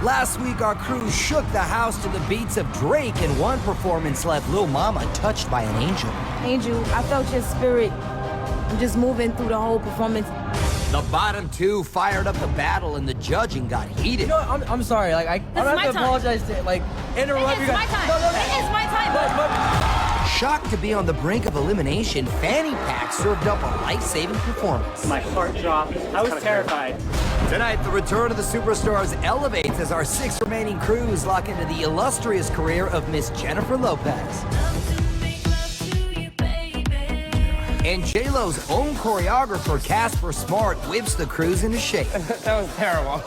Last week, our crew shook the house to the beats of Drake, and one performance left Lil Mama touched by an angel. Angel, I felt your spirit. I'm just moving through the whole performance. The bottom two fired up the battle, and the judging got heated. You know what? I'm sorry. Like, I don't have to apologize to, like, interrupt you guys. It is my time. No. It is my time. Shocked to be on the brink of elimination, Fanny Pack served up a life-saving performance. My heart dropped. I was terrified. Tonight, the return of the superstars elevates as our 6 remaining crews lock into the illustrious career of Miss Jennifer Lopez. And J-Lo's own choreographer, Casper Smart, whips the crews into shape. That was terrible.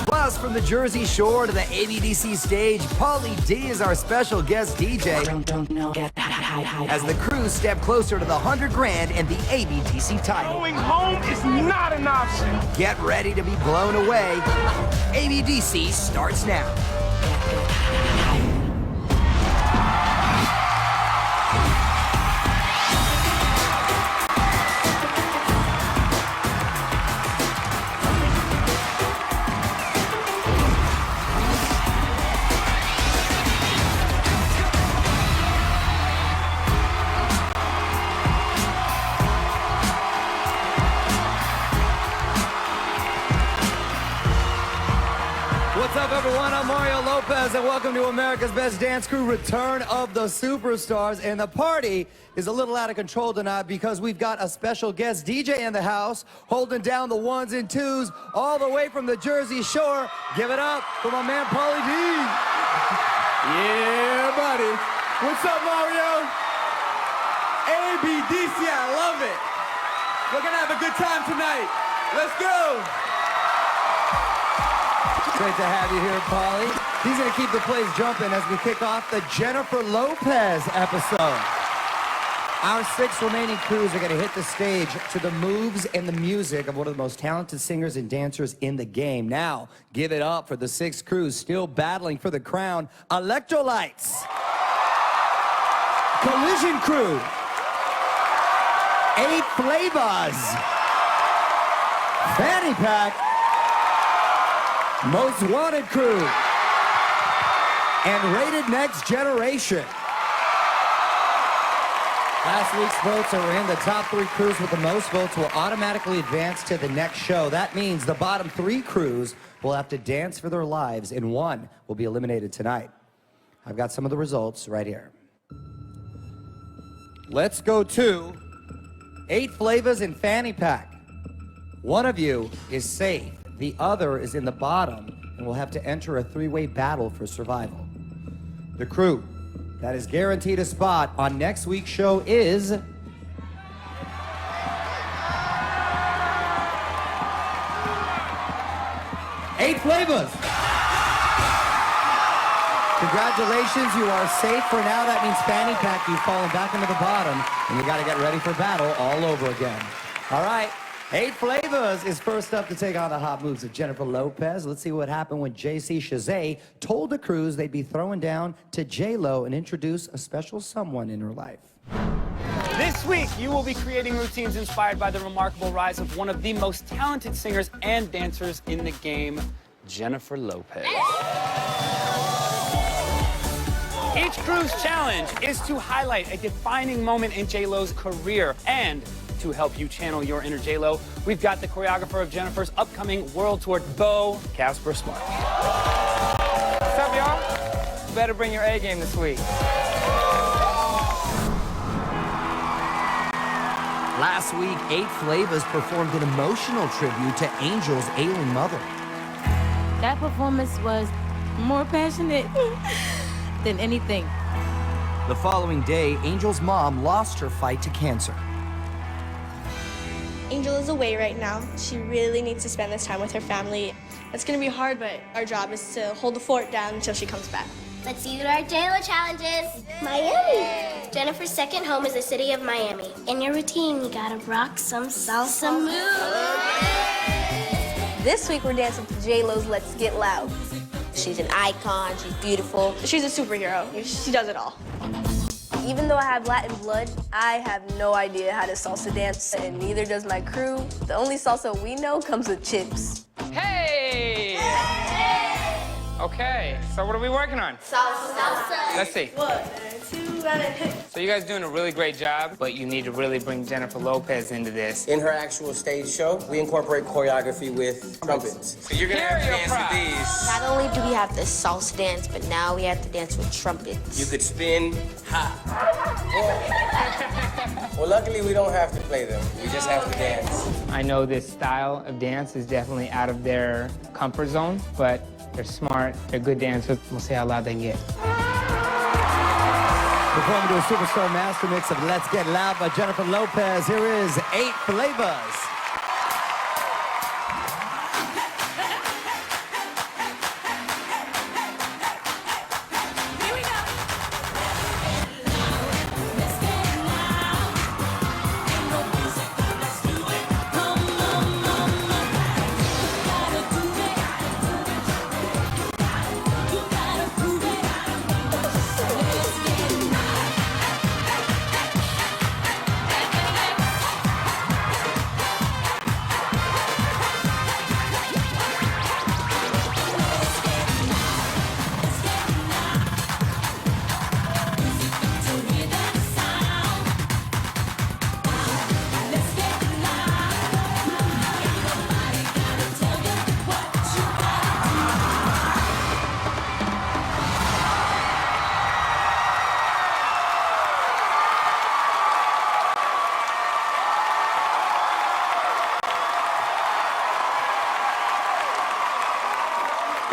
Plus, from the Jersey Shore to the ABDC stage, Pauly D is our special guest DJ. As the crews step closer to the 100 grand and the ABDC title. Going home is not an option. Get ready to be blown away. ABDC starts now. What's up, everyone? I'm Mario Lopez, and welcome to America's Best Dance Crew, Return of the Superstars. And the party is a little out of control tonight because we've got a special guest DJ in the house, holding down the 1s and 2s all the way from the Jersey Shore. Give it up for my man, Pauly D. Yeah, buddy. What's up, Mario? ABDC, I love it. We're gonna have a good time tonight. Let's go. Great to have you here, Pauly. He's going to keep the place jumping as we kick off the Jennifer Lopez episode. Our 6 remaining crews are going to hit the stage to the moves and the music of one of the most talented singers and dancers in the game. Now, give it up for the 6 crews still battling for the crown. Electrolytes. Collision Crew. 8 Flavors. Fanny Pack. Most Wanted Crew, and Rated Next Generation. Last week's votes are in. The top 3 crews with the most votes will automatically advance to the next show. That means the bottom 3 crews will have to dance for their lives, and one will be eliminated tonight. I've got some of the results right here. Let's go to 8 Flavors and Fanny Pack. One of you is safe. The other is in the bottom and will have to enter a 3-way battle for survival. The crew that is guaranteed a spot on next week's show is... 8 Flavors. Congratulations, you are safe for now. That means Fanny Pack, you've fallen back into the bottom, and you got to get ready for battle all over again. All right. 8 Flavors is first up to take on the hot moves of Jennifer Lopez. Let's see what happened when JC Chazé told the crews they'd be throwing down to J-Lo and introduce a special someone in her life. This week, you will be creating routines inspired by the remarkable rise of one of the most talented singers and dancers in the game, Jennifer Lopez. Each crew's challenge is to highlight a defining moment in J-Lo's career, and to help you channel your inner J-Lo, we've got the choreographer of Jennifer's upcoming world tour, Casper Smart. What's up, y'all? You better bring your A game this week. Last week, 8 Flavors performed an emotional tribute to Angel's ailing mother. That performance was more passionate than anything. The following day, Angel's mom lost her fight to cancer. Angel is away right now. She really needs to spend this time with her family. It's gonna be hard, but our job is to hold the fort down until she comes back. Let's see what our J-Lo challenges. Miami. Jennifer's second home is the city of Miami. In your routine, you gotta rock some salsa moves. This week we're dancing to J-Lo's Let's Get Loud. She's an icon, she's beautiful. She's a superhero. She does it all. Even though I have Latin blood, I have no idea how to salsa dance, and neither does my crew. The only salsa we know comes with chips. Hey! Okay, so what are we working on? Salsa. Let's see. 1, 2, and So you guys doing a really great job, but you need to really bring Jennifer Lopez into this. In her actual stage show, we incorporate choreography with trumpets. So you're gonna have to dance with these. Not only do we have the salsa dance, but now we have to dance with trumpets. You could spin hot. Well, luckily we don't have to play them. We just have to dance. I know this style of dance is definitely out of their comfort zone, but they're smart, they're good dancers. We'll see how loud they get. Performing to a superstar master mix of Let's Get Loud by Jennifer Lopez. Here is 8 Flavors.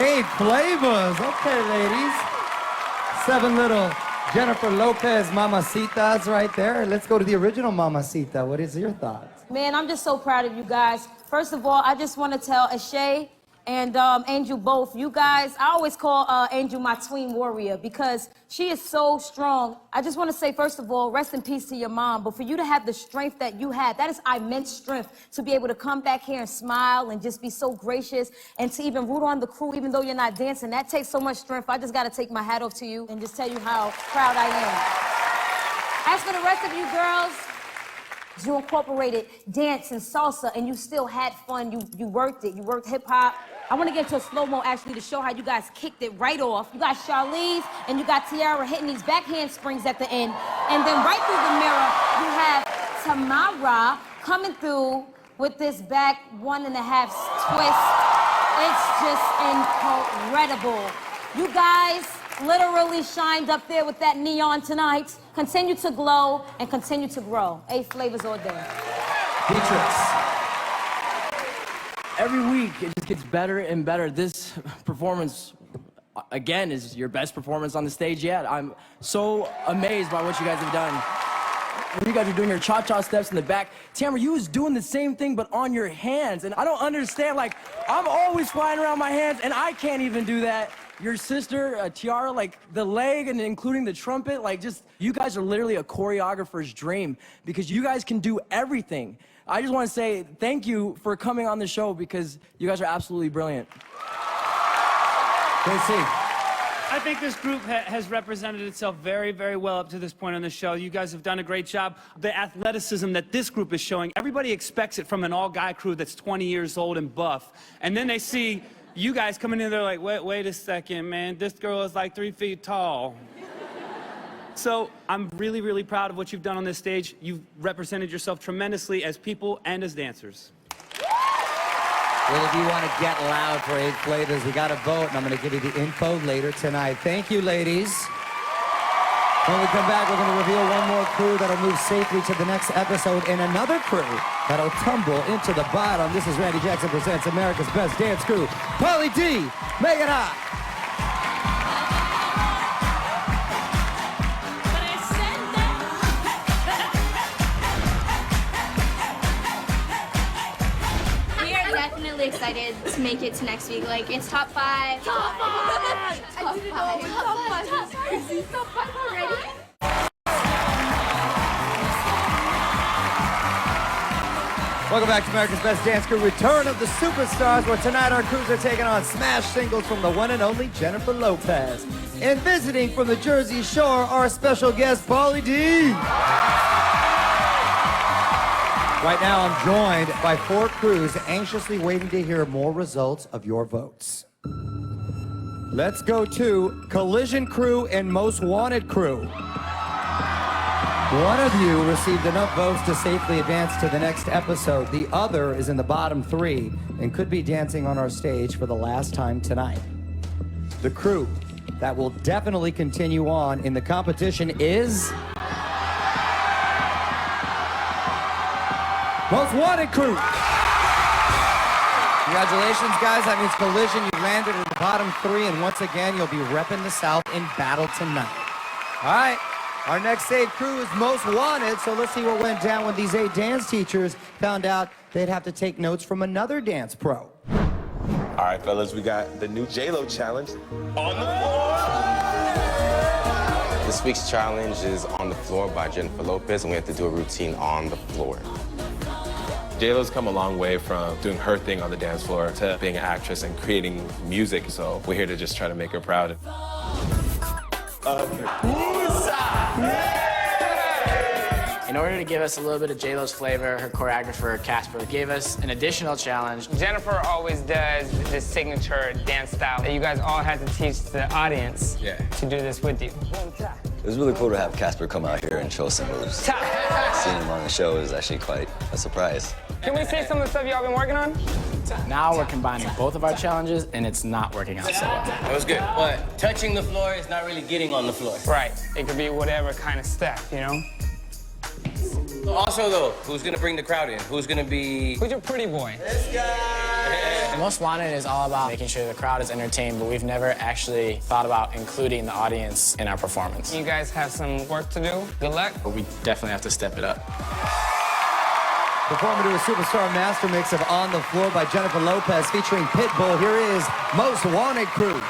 Eight flavors. Okay, ladies. 7 little Jennifer Lopez mamacitas right there. Let's go to the original mamacita. What is your thoughts? Man, I'm just so proud of you guys. First of all, I just want to tell Ashay and Angel both. You guys, I always call Angel my twin warrior because she is so strong. I just want to say, first of all, rest in peace to your mom. But for you to have the strength that you had, that is immense strength to be able to come back here and smile and just be so gracious and to even root on the crew, even though you're not dancing. That takes so much strength. I just got to take my hat off to you and just tell you how proud I am. As for the rest of you girls, you incorporated dance and salsa, and you still had fun. You worked it. You worked hip-hop. I want to get into a slow-mo, actually, to show how you guys kicked it right off. You got Charlize and you got Tiara hitting these backhand springs at the end. And then right through the mirror, you have Tamara coming through with this back 1.5 twist. It's just incredible. You guys literally shined up there with that neon tonight. Continue to glow and continue to grow. 8 flavors all day. Beatrice. Every week, it just gets better and better. This performance, again, is your best performance on the stage yet. I'm so amazed by what you guys have done. When you guys are doing your cha-cha steps in the back, Tamara, you was doing the same thing, but on your hands. And I don't understand, like, I'm always flying around my hands, and I can't even do that. Your sister, Tiara, like, the leg and including the trumpet, like, just, you guys are literally a choreographer's dream because you guys can do everything. I just want to say thank you for coming on the show because you guys are absolutely brilliant. Casey. I think this group has represented itself very, very well up to this point on the show. You guys have done a great job. The athleticism that this group is showing, everybody expects it from an all-guy crew that's 20 years old and buff. And then they see you guys coming in, they're like, wait a second, man. This girl is like 3 feet tall. So I'm really, really proud of what you've done on this stage. You've represented yourself tremendously as people and as dancers. Well, if you want to get loud for 8 flavors, we got a vote, and I'm going to give you the info later tonight. Thank you, ladies. When we come back, we're going to reveal one more crew that'll move safely to the next episode and another crew that'll tumble into the bottom. This is Randy Jackson presents America's Best Dance Crew. Pauly D, make it hot. Definitely excited to make it to next week. Like, it's top 5. Top 5! I didn't know it was top 5. Is he top 5 already? Welcome back to America's Best Dance Crew. Return of the Superstars, where tonight our crews are taking on smash singles from the one and only Jennifer Lopez. And visiting from the Jersey Shore, our special guest, Pauly D. Right now, I'm joined by 4 crews anxiously waiting to hear more results of your votes. Let's go to Collision Crew and Most Wanted Crew. One of you received enough votes to safely advance to the next episode. The other is in the bottom 3 and could be dancing on our stage for the last time tonight. The crew that will definitely continue on in the competition is... Most Wanted Crew. Congratulations, guys. That means Collision, you landed in the bottom 3, and once again, you'll be repping the South in battle tonight. All right. Our next saved crew is Most Wanted, so let's see what went down when these 8 dance teachers found out they'd have to take notes from another dance pro. All right, fellas, we got the new J-Lo challenge on the floor. This week's challenge is On the Floor by Jennifer Lopez, and we have to do a routine on the floor. J-Lo's come a long way from doing her thing on the dance floor to being an actress and creating music, so we're here to just try to make her proud. In order to give us a little bit of J-Lo's flavor, her choreographer, Casper, gave us an additional challenge. Jennifer always does this signature dance style that you guys all had to teach the audience to do this with you. It was really cool to have Casper come out here and show some moves. Seeing him on the show is actually quite a surprise. Can we see some of the stuff y'all been working on? Now we're combining both of our challenges, and it's not working out so well. That was good, but touching the floor is not really getting on the floor. Right. It could be whatever kind of step, you know? Also, though, who's gonna bring the crowd in? Who's gonna be... Who's your pretty boy? This guy! Most Wanted is all about making sure the crowd is entertained, but we've never actually thought about including the audience in our performance. You guys have some work to do. Good luck. But we definitely have to step it up. Performing to a superstar master mix of On the Floor by Jennifer Lopez featuring Pitbull, here is Most Wanted Crew.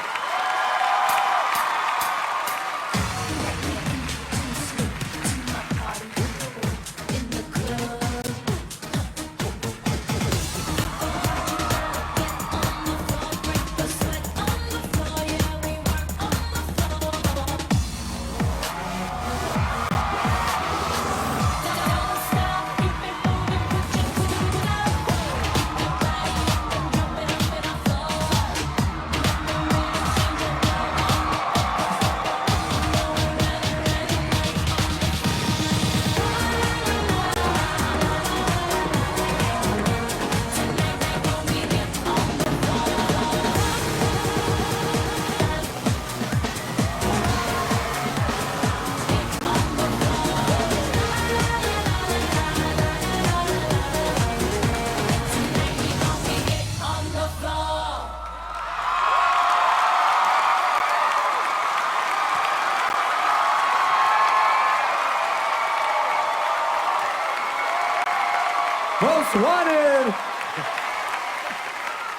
Most Wanted!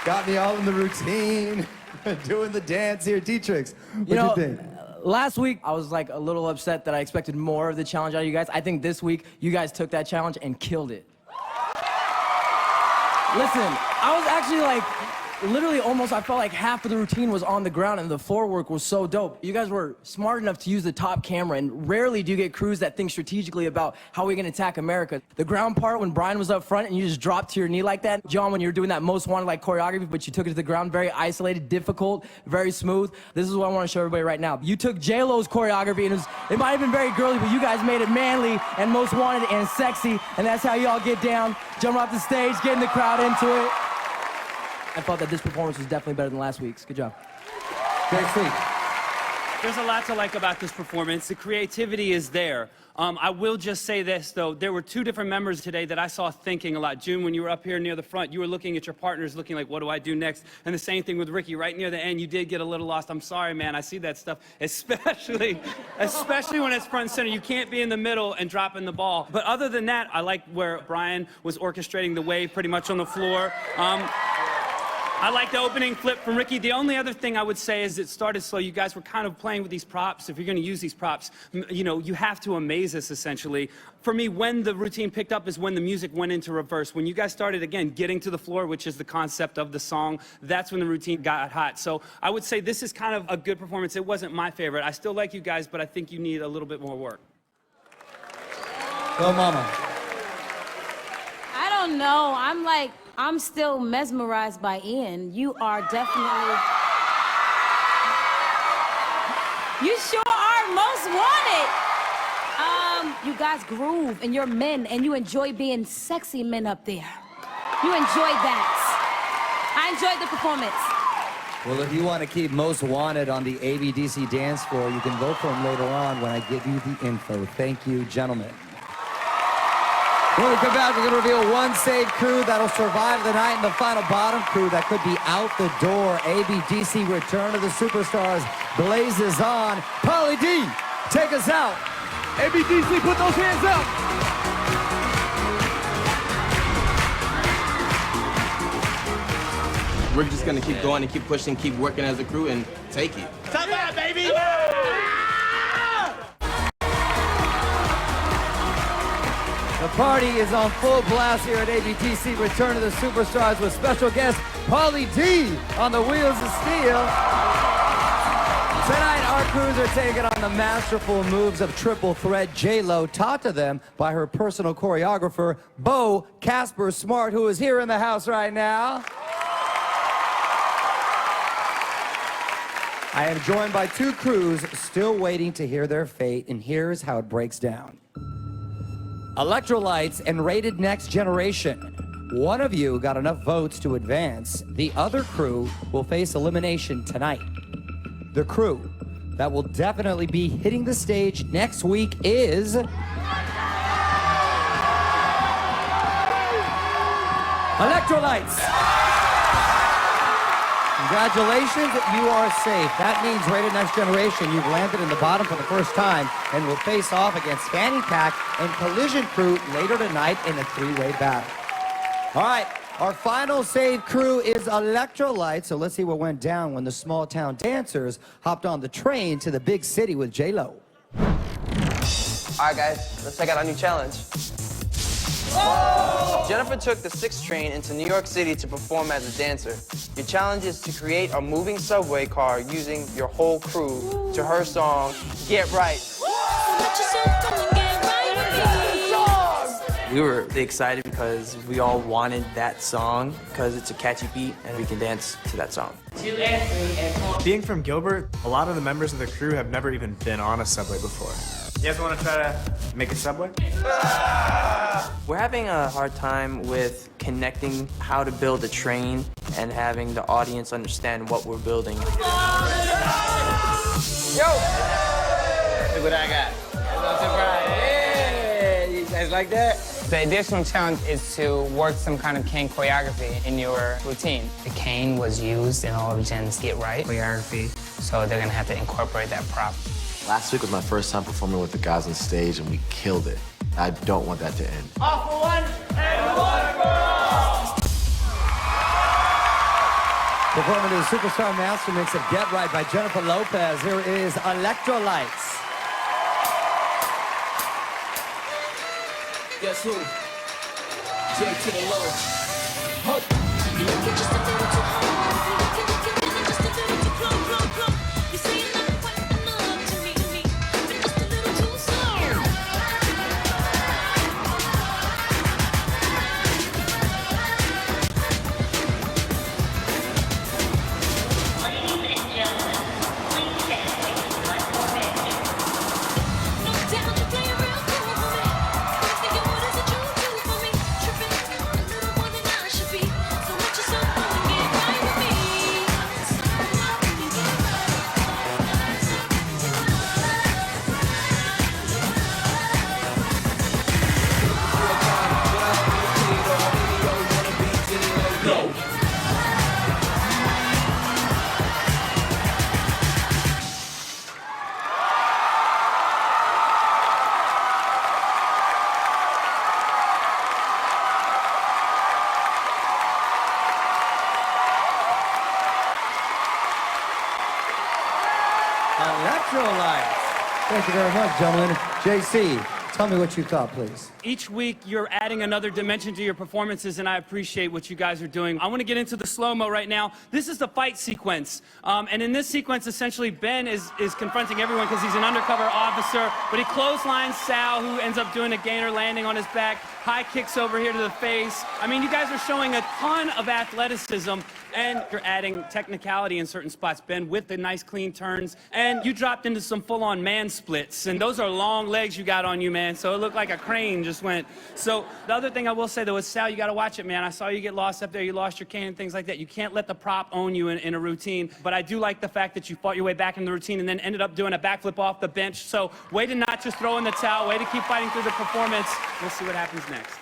Got me all in the routine, doing the dance here. Dietrich, what do you think? Last week, I was like a little upset that I expected more of the challenge out of you guys. I think this week, you guys took that challenge and killed it. Listen, I was actually like, literally almost, I felt like half of the routine was on the ground and the floor work was so dope. You guys were smart enough to use the top camera, and rarely do you get crews that think strategically about how we can attack America. The ground part, when Brian was up front and you just dropped to your knee like that. John, when you were doing that Most Wanted like choreography, but you took it to the ground, very isolated, difficult, very smooth. This is what I want to show everybody right now. You took J-Lo's choreography, and it might have been very girly, but you guys made it manly and Most Wanted and sexy, and that's how y'all get down, jump off the stage, getting the crowd into it. I thought that this performance was definitely better than last week's. Good job. Great feat. There's a lot to like about this performance. The creativity is there. I will just say this, though. There were 2 different members today that I saw thinking a lot. June, when you were up here near the front, you were looking at your partners, looking like, what do I do next? And the same thing with Ricky. Right near the end, you did get a little lost. I'm sorry, man. I see that stuff, especially when it's front and center. You can't be in the middle and dropping the ball. But other than that, I like where Brian was orchestrating the wave pretty much on the floor. I like the opening flip from Ricky. The only other thing I would say is it started slow. You guys were kind of playing with these props. If you're going to use these props, you know, you have to amaze us, essentially. For me, when the routine picked up is when the music went into reverse. When you guys started, again, getting to the floor, which is the concept of the song, that's when the routine got hot. So I would say this is kind of a good performance. It wasn't my favorite. I still like you guys, but I think you need a little bit more work. Go, Mama. I don't know. I'm still mesmerized by Ian. You are definitely... You sure are most wanted. You guys groove and you're men and you enjoy being sexy men up there. You enjoyed that. I enjoyed the performance. Well, if you want to keep Most Wanted on the ABDC dance floor, you can vote for him later on when I give you the info. Thank you, gentlemen. When we come back, we're going to reveal one saved crew that'll survive the night and the final bottom crew that could be out the door. ABDC Return of the Superstars blazes on. Pauly D, take us out. ABDC, put those hands up. We're just gonna keep going and keep pushing, keep working as a crew and take it. Top 5, baby! The party is on full blast here at ABDC Return of the Superstars with special guest Pauly D on the Wheels of Steel. Tonight, our crews are taking on the masterful moves of triple threat J-Lo, taught to them by her personal choreographer, Bo Casper Smart, who is here in the house right now. I am joined by two crews still waiting to hear their fate, and here's how it breaks down. Electrolytes and Rated Next Generation. One of you got enough votes to advance. The other crew will face elimination tonight. The crew that will definitely be hitting the stage next week is... Electrolytes. Congratulations, you are safe. That means Rated Next Generation, you've landed in the bottom for the first time and will face off against Fanny Pack and Collision Crew later tonight in a three-way battle. All right, our final save crew is Electrolytes, so let's see what went down when the small town dancers hopped on the train to the big city with J-Lo. All right, guys, let's check out our new challenge. Jennifer took the 6 train into New York City to perform as a dancer. Your challenge is to create a moving subway car using your whole crew to her song, Get Right. We were excited because we all wanted that song because it's a catchy beat and we can dance to that song. Being from Gilbert, a lot of the members of the crew have never even been on a subway before. You guys want to try to make a subway? We're having a hard time with connecting how to build a train and having the audience understand what we're building. Yo! Look what I got. No surprise. Yeah, you guys like that? The additional challenge is to work some kind of cane choreography in your routine. The cane was used in all of Jen's Get Right choreography, so they're gonna have to incorporate that prop. Last week was my first time performing with the guys on stage, and we killed it. I don't want that to end. All for one and one for all! Performing to the Superstar Master Mix of Get Right by Jennifer Lopez, here is Electrolytes. Guess who? J to the low. Hope. Electrolytes. Thank you very much, gentlemen. JC, Tell me what you thought, please. Each week, you're adding another dimension to your performances, and I appreciate what you guys are doing. I want to get into the slow-mo right now. This is the fight sequence. And in this sequence, essentially, Ben is confronting everyone because he's an undercover officer, but he clotheslines Sal, who ends up doing a gainer landing on his back, high kicks over here to the face. I mean, you guys are showing a ton of athleticism, and you're adding technicality in certain spots, Ben, with the nice, clean turns. And you dropped into some full-on man splits, and those are long legs you got on you, man, so it looked like a crane just went. So the other thing I will say, though, is, Sal, you got to watch it, man. I saw you get lost up there. You lost your cane and things like that. You can't let the prop own you in a routine, but I do like the fact that you fought your way back in the routine and then ended up doing a backflip off the bench. So way to not just throw in the towel, way to keep fighting through the performance. We'll see what happens next.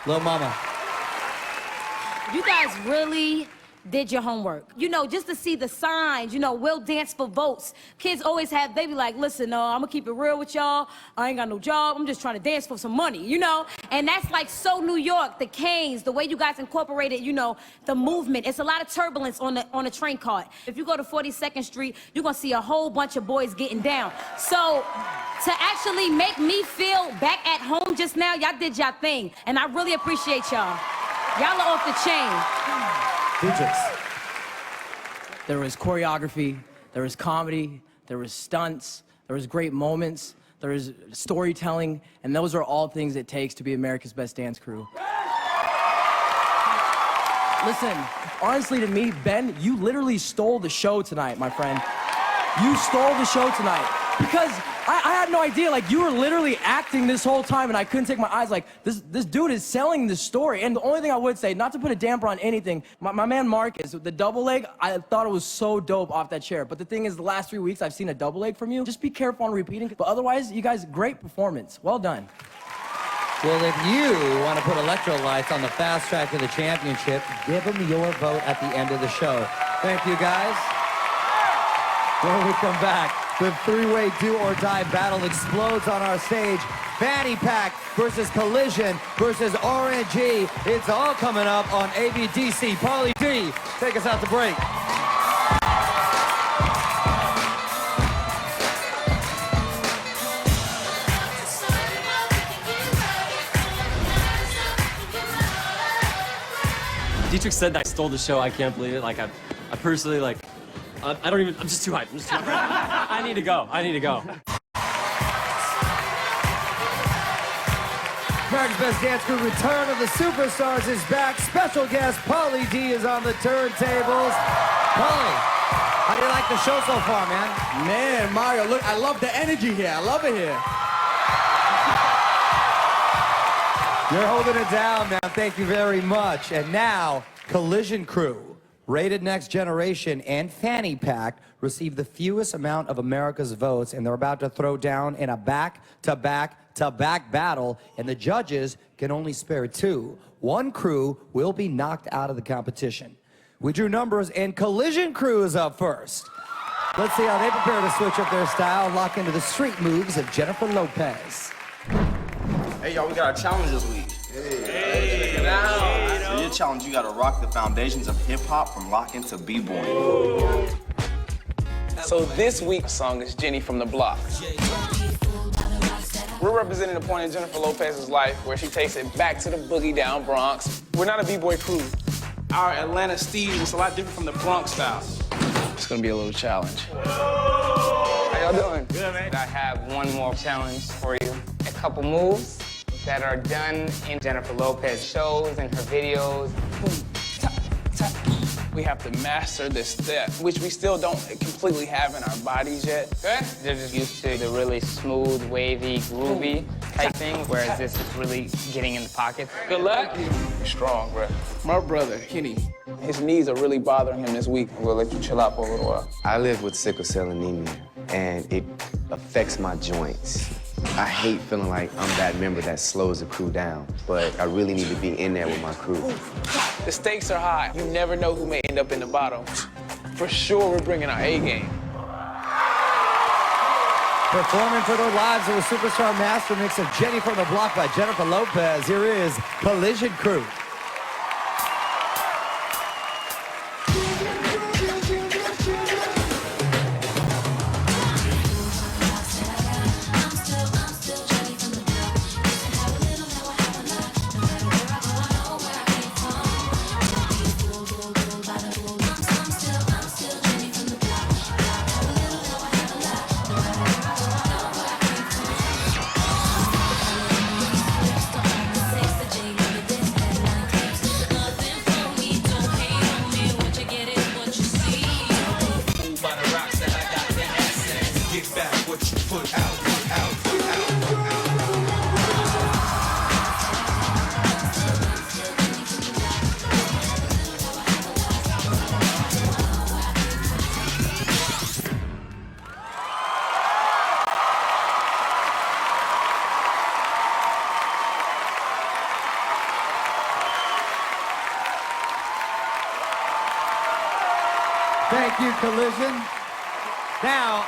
Lil Mama. You guys really did your homework. You know, just to see the signs, you know, we'll dance for votes. Kids always have, they be like, listen, I'm gonna keep it real with y'all. I ain't got no job. I'm just trying to dance for some money, you know? And that's like so New York, the canes, the way you guys incorporated, you know, the movement. It's a lot of turbulence on the train cart. If you go to 42nd Street, you're gonna see a whole bunch of boys getting down. So to actually make me feel back at home just now, y'all did y'all thing. And I really appreciate y'all. Y'all are off the chain. There was choreography, there was comedy, there was stunts, there was great moments, there was storytelling, and those are all things it takes to be America's best dance crew. Listen, honestly to me, Ben, you literally stole the show tonight, my friend. You stole the show tonight. Because I had no idea, like, you were literally acting this whole time and I couldn't take my eyes, like, this dude is selling the story. And the only thing I would say, not to put a damper on anything, my man Marcus, the double leg, I thought it was so dope off that chair. But the thing is, the last 3 weeks I've seen a double leg from you. Just be careful on repeating. But otherwise, you guys, great performance. Well done. Well, if you want to put electrolytes on the fast track to the championship, give them your vote at the end of the show. Thank you, guys. When we come back, the three-way do-or-die battle explodes on our stage. Fanny Pack versus Collision versus RNG. It's all coming up on ABDC. Pauly D, take us out to break. Dietrich said that I stole the show. I can't believe it. Like, I personally, like, I don't even, I'm just too hyped. I'm just too hyped. I need to go. I need to go. America's Best Dance Crew Return of the Superstars is back. Special guest Pauly D is on the turntables. Pauly, how do you like the show so far, man? Man, Mario, look, I love the energy here. I love it here. You're holding it down, man. Thank you very much. And now, Collision Crew. Rated Next Generation and Fanny Pack received the fewest amount of America's votes, and they're about to throw down in a back-to-back-to-back battle, and the judges can only spare two. One crew will be knocked out of the competition. We drew numbers, and Collision Crew is up first. Let's see how they prepare to switch up their style, lock into the street moves of Jennifer Lopez. Hey, y'all, we got a challenge this week. Hey, check it out. So your challenge, you gotta rock the foundations of hip-hop from locking to b-boying. So this week's song is Jenny from the Block. We're representing the point in Jennifer Lopez's life where she takes it back to the boogie down Bronx. We're not a b-boy crew. Our Atlanta steez is a lot different from the Bronx style. It's gonna be a little challenge. How y'all doing? Good, man. I have one more challenge for you. A couple moves that are done in Jennifer Lopez shows and her videos. Boom, tap, tap. We have to master this step, which we still don't completely have in our bodies yet. Good? They're just used to the really smooth, wavy, groovy type thing, whereas this is really getting in the pocket. Good luck. You're strong, bro. My brother, Kenny, his knees are really bothering him this week. We'll let you chill out for a little while. I live with sickle cell anemia, and it affects my joints. I hate feeling like I'm that member that slows the crew down, but I really need to be in there with my crew. The stakes are high. You never know who may end up in the bottom. For sure, we're bringing our A game. Performing for their lives of a superstar master mix of Jenny from the Block by Jennifer Lopez. Here is Collision Crew. Thank you, Collision. Now,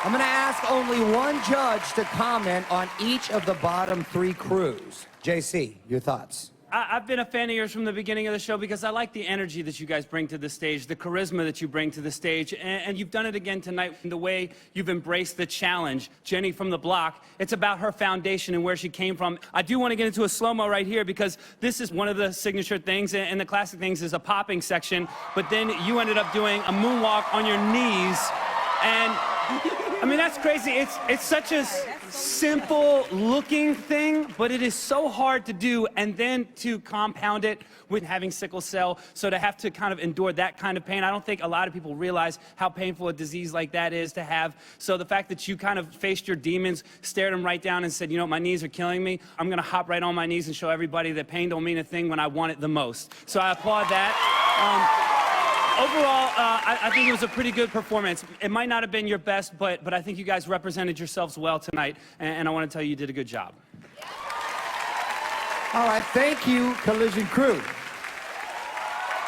I'm gonna ask only one judge to comment on each of the bottom 3 crews. JC, your thoughts? I've been a fan of yours from the beginning of the show because I like the energy that you guys bring to the stage, the charisma that you bring to the stage, and you've done it again tonight in the way you've embraced the challenge. Jenny from the block, it's about her foundation and where she came from. I do want to get into a slow-mo right here because this is one of the signature things, and the classic things is a popping section, but then you ended up doing a moonwalk on your knees, and I mean, that's crazy. It's such a simple looking thing, but it is so hard to do, and then to compound it with having sickle cell, so to have to kind of endure that kind of pain, I don't think a lot of people realize how painful a disease like that is to have. So the fact that you kind of faced your demons, stared them right down and said, you know, my knees are killing me, I'm gonna hop right on my knees and show everybody that pain don't mean a thing when I want it the most. So I applaud that. Overall, I think it was a pretty good performance. It might not have been your best, but I think you guys represented yourselves well tonight, and I want to tell you did a good job. All right, thank you, Collision Crew.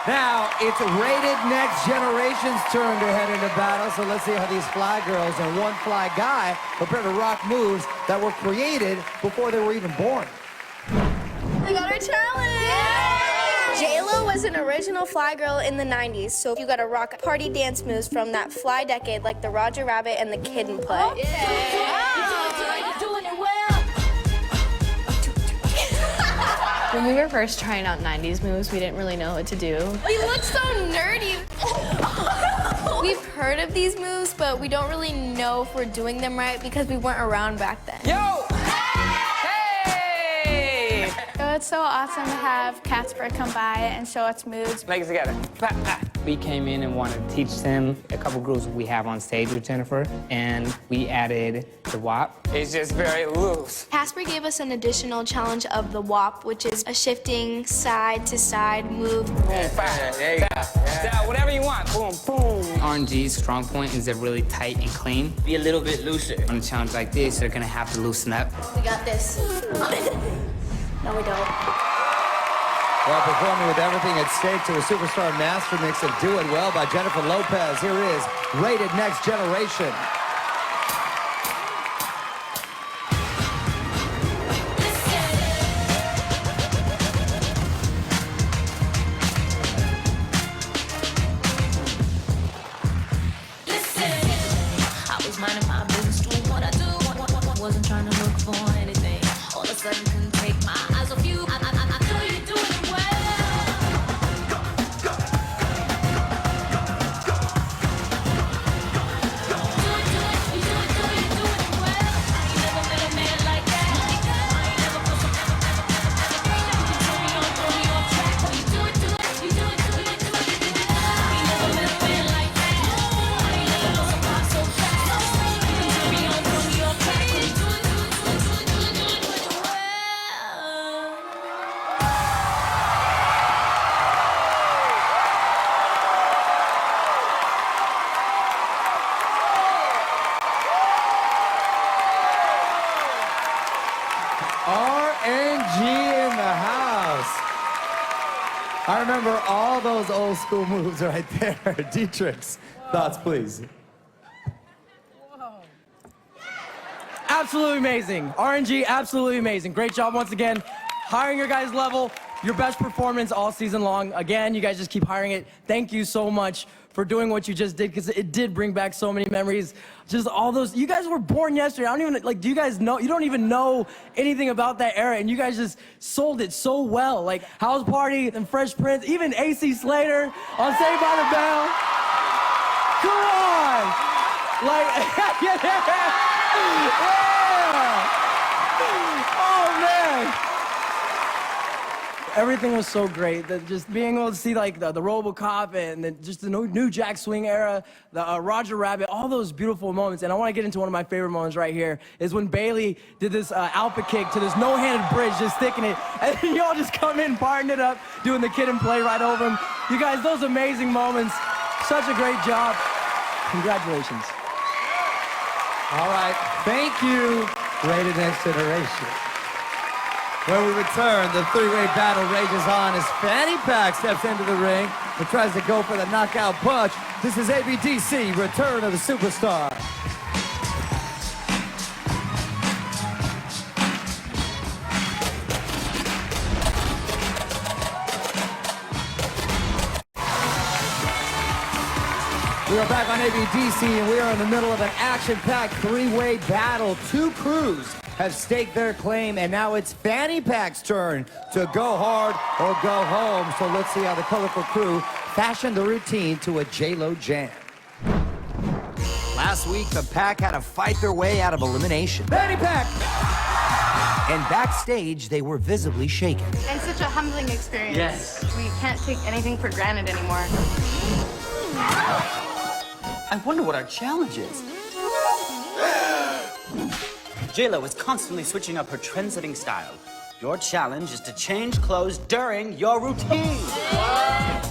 Now, it's Rated Next Generation's turn to head into battle, so let's see how these fly girls and one fly guy prepare to rock moves that were created before they were even born. We got our challenge! J-Lo was an original fly girl in the 90s, so you gotta rock party dance moves from that fly decade like the Roger Rabbit and the Kid and Play. When we were first trying out 90s moves, we didn't really know what to do. We look so nerdy. We've heard of these moves, but we don't really know if we're doing them right because we weren't around back then. Yo! It's so awesome to have Casper come by and show us moves. Legs together. We came in and wanted to teach them a couple grooves we have on stage with Jennifer, and we added the WAP. It's just very loose. Casper gave us an additional challenge of the WAP, which is a shifting side-to-side move. Boom, fire. There you go. Yeah. Whatever you want. Boom, boom. R&G's strong point is they're really tight and clean. Be a little bit looser. On a challenge like this, they're gonna have to loosen up. We got this. No, we don't. Well, performing with everything at stake to a superstar master mix of Do It Well by Jennifer Lopez. Here is Rated Next Generation. I was minding my business, doing what I do. Wasn't trying to look for anything. All of a sudden, couldn't take my eyes off you. I know you're doing it well. RNG in the house. I remember all those old school moves right there. Dietrich's thoughts, please. Absolutely amazing. RNG, absolutely amazing. Great job once again. Hiring your guys' level, your best performance all season long. Again, you guys just keep hiring it. Thank you so much for doing what you just did, because it did bring back so many memories. Just all those, you guys were born yesterday. I don't even, like, do you guys know, you don't even know anything about that era, and you guys just sold it so well. Like House Party and Fresh Prince, even AC Slater on Saved by the Bell. Come on! Like, yeah! Oh, man! Everything was so great. Just being able to see like the RoboCop and then just the new Jack Swing era, the Roger Rabbit, all those beautiful moments. And I want to get into one of my favorite moments right here is when Bailey did this alpha kick to this no-handed bridge, just sticking it, and then y'all just come in, parting it up, doing the Kid and Play right over him. You guys, those amazing moments. Such a great job. Congratulations. All right, thank you, Rated Next Generation. When we return, the three-way battle rages on as Fanny Pack steps into the ring and tries to go for the knockout punch. This is ABDC, Return of the Superstar. We are back on ABDC, and we are in the middle of an action-packed three-way battle. Two crews have staked their claim, and now it's Fanny Pack's turn to go hard or go home. So let's see how the colorful crew fashioned the routine to a J-Lo jam. Last week, the pack had to fight their way out of elimination. Fanny Pack! And backstage, they were visibly shaken. And such a humbling experience. Yes. We can't take anything for granted anymore. I wonder what our challenge is. J-Lo is constantly switching up her trend-setting style. Your challenge is to change clothes during your routine.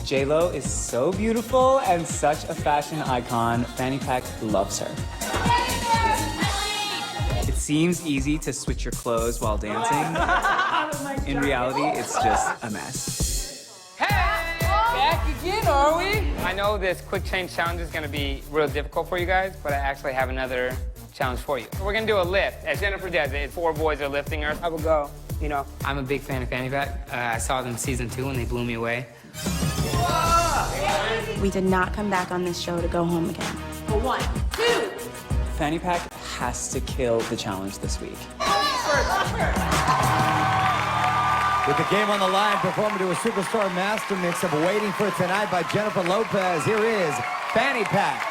J-Lo is so beautiful and such a fashion icon. Fanny Pack loves her. It seems easy to switch your clothes while dancing. In reality, it's just a mess. Back again, are we? I know this quick change challenge is going to be real difficult for you guys, but I actually have another challenge for you. We're going to do a lift. As Jennifer does it, 4 boys are lifting her. I will go, you know. I'm a big fan of Fanny Pack. I saw them season 2 and they blew me away. We did not come back on this show to go home again. For 1, 2. Fanny Pack has to kill the challenge this week. With the game on the line, performing to a superstar master mix of Waiting for Tonight by Jennifer Lopez, here is Fanny Pack.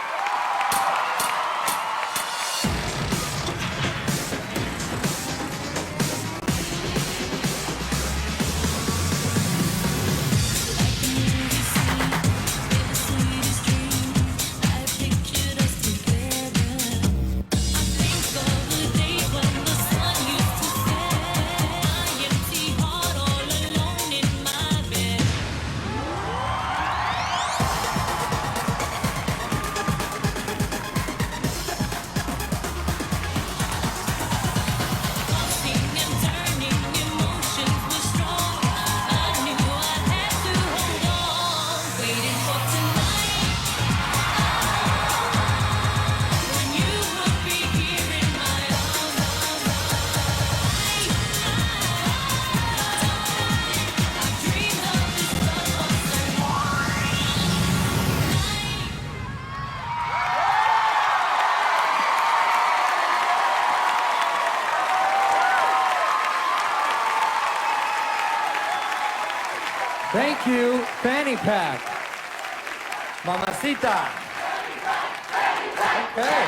Thank you, Fanny Pack. Mamacita. Okay.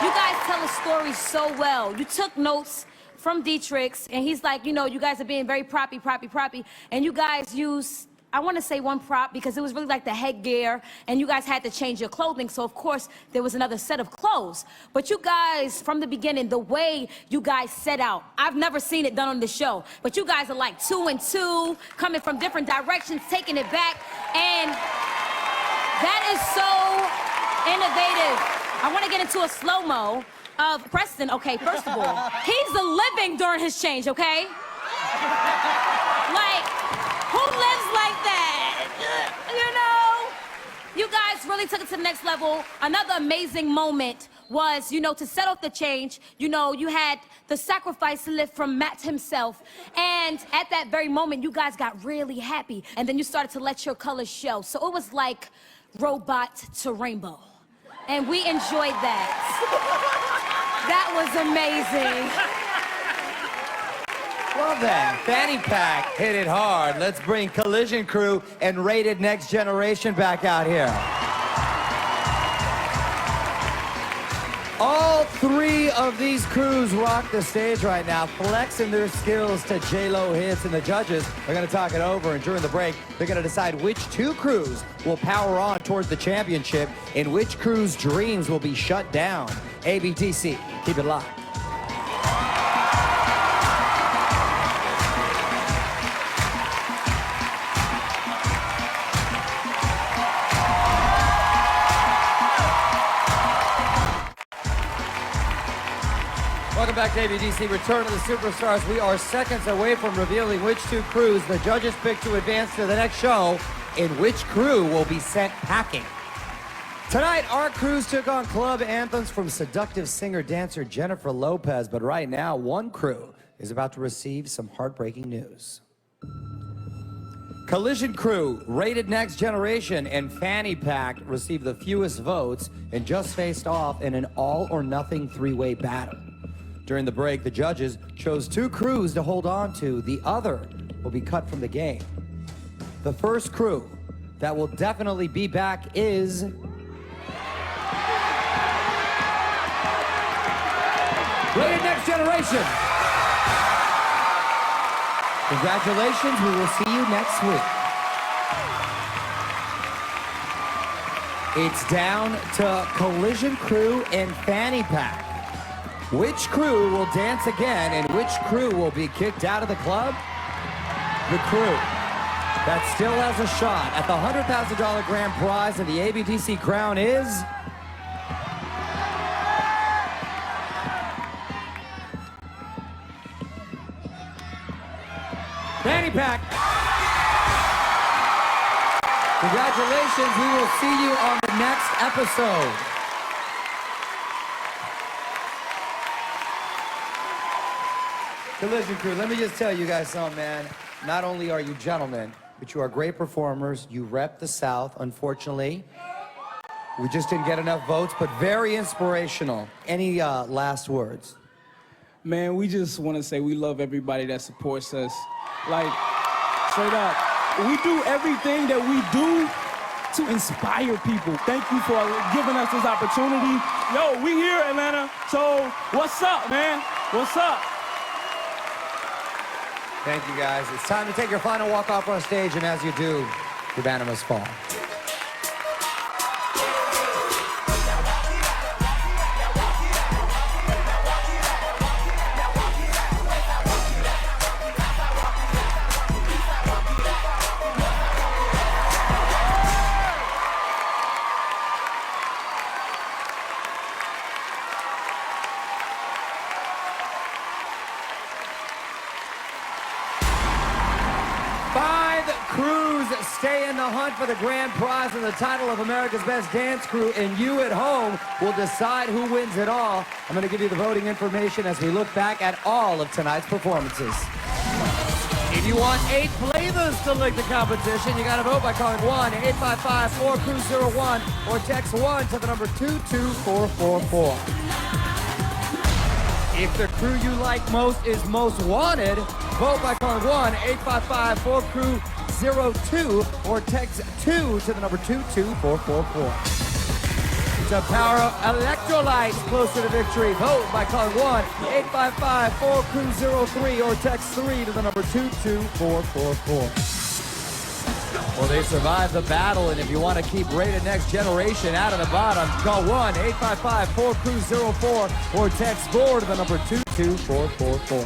You guys tell a story so well. You took notes from Dietrich's, and he's like, you know, you guys are being very proppy, and you guys use, I want to say one prop because it was really like the headgear, and you guys had to change your clothing, so of course there was another set of clothes. But you guys, from the beginning, the way you guys set out, I've never seen it done on the show, but you guys are like 2 and 2, coming from different directions, taking it back, and that is so innovative. I want to get into a slow-mo of Preston. Okay, first of all, he's the living during his change, okay? Like, who lives like that? You know? You guys really took it to the next level. Another amazing moment was, you know, to set off the change, you know, you had the sacrifice lift from Matt himself. And at that very moment, you guys got really happy. And then you started to let your colors show. So it was like robot to rainbow. And we enjoyed that. That was amazing. Well then, Fanny Pack hit it hard. Let's bring Collision Crew and Rated Next Generation back out here. All 3 of these crews rock the stage right now, flexing their skills to J-Lo hits, and the judges are going to talk it over, and during the break, they're going to decide which 2 crews will power on towards the championship and which crew's dreams will be shut down. ABDC, keep it locked. Welcome back to ABDC, Return of the Superstars. We are seconds away from revealing which 2 crews the judges pick to advance to the next show. and which crew will be sent packing? Tonight, our crews took on club anthems from seductive singer-dancer Jennifer Lopez, but right now, one crew is about to receive some heartbreaking news. Collision Crew, Rated Next Generation, and Fanny Pack received the fewest votes and just faced off in an all-or-nothing three-way battle. During the break, the judges chose two crews to hold on to. The other will be cut from the game. The first crew that will definitely be back is... Rated Next Generation. Congratulations, we will see you next week. It's down to Collision Crew and Fanny Pack. Which crew will dance again and which crew will be kicked out of the club? The crew that still has a shot at the $100,000 grand prize and the ABDC crown is... Fanny Pack. Congratulations, we will see you on the next episode. Collision Crew, let me just tell you guys something, man. Not only are you gentlemen, but you are great performers. You rep the South, unfortunately. We just didn't get enough votes, but very inspirational. Any last words? Man, we just want to say we love everybody that supports us. Like, straight up, we do everything that we do to inspire people. Thank you for giving us this opportunity. Yo, we here, Atlanta, so what's up, man? What's up? Thank you, guys. It's time to take your final walk off our stage, and as you do, your banner must fall. Stay in the hunt for the grand prize and the title of America's Best Dance Crew, and you at home will decide who wins it all. I'm going to give you the voting information as we look back at all of tonight's performances. If you want 8 flavors to lick the competition, you got to vote by calling 1-855-4-CREW-01 or text 1 to the number 22444. If the crew you like most is most wanted, vote by calling 1-855-4-CREW-02 or text 2 to the number 22444. To power electrolytes closer to victory, vote by calling 1-855-4-CREW-03 or text 3 to the number 22444. Well, they survived the battle, and if you want to keep Rated Next Generation out of the bottom, call 1-855-4-CREW-04 or text 4 to the number 22444.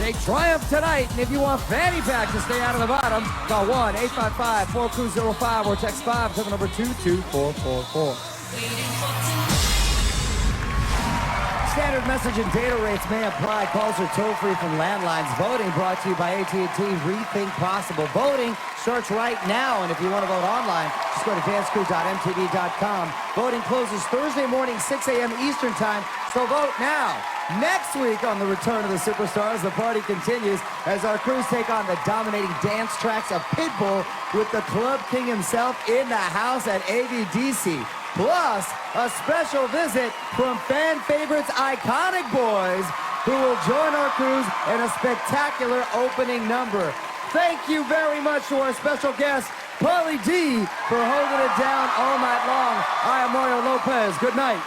They triumph tonight, and if you want Fanny Pack to stay out of the bottom, call 1-855-4-CREW-05 or text 5 to the number 22444. Standard message and data rates may apply. Calls are toll-free from landlines. Voting brought to you by AT&T Rethink Possible. Voting starts right now, and if you want to vote online, just go to dancecrew.mtv.com. Voting closes Thursday morning, 6 a.m. Eastern Time, so vote now. Next week on the Return of the Superstars, the party continues as our crews take on the dominating dance tracks of Pitbull with the Club King himself in the house at ABDC. Plus, a special visit from fan favorites Iconic Boys, who will join our crews in a spectacular opening number. Thank you very much to our special guest, Pauly D, for holding it down all night long. I am Mario Lopez. Good night.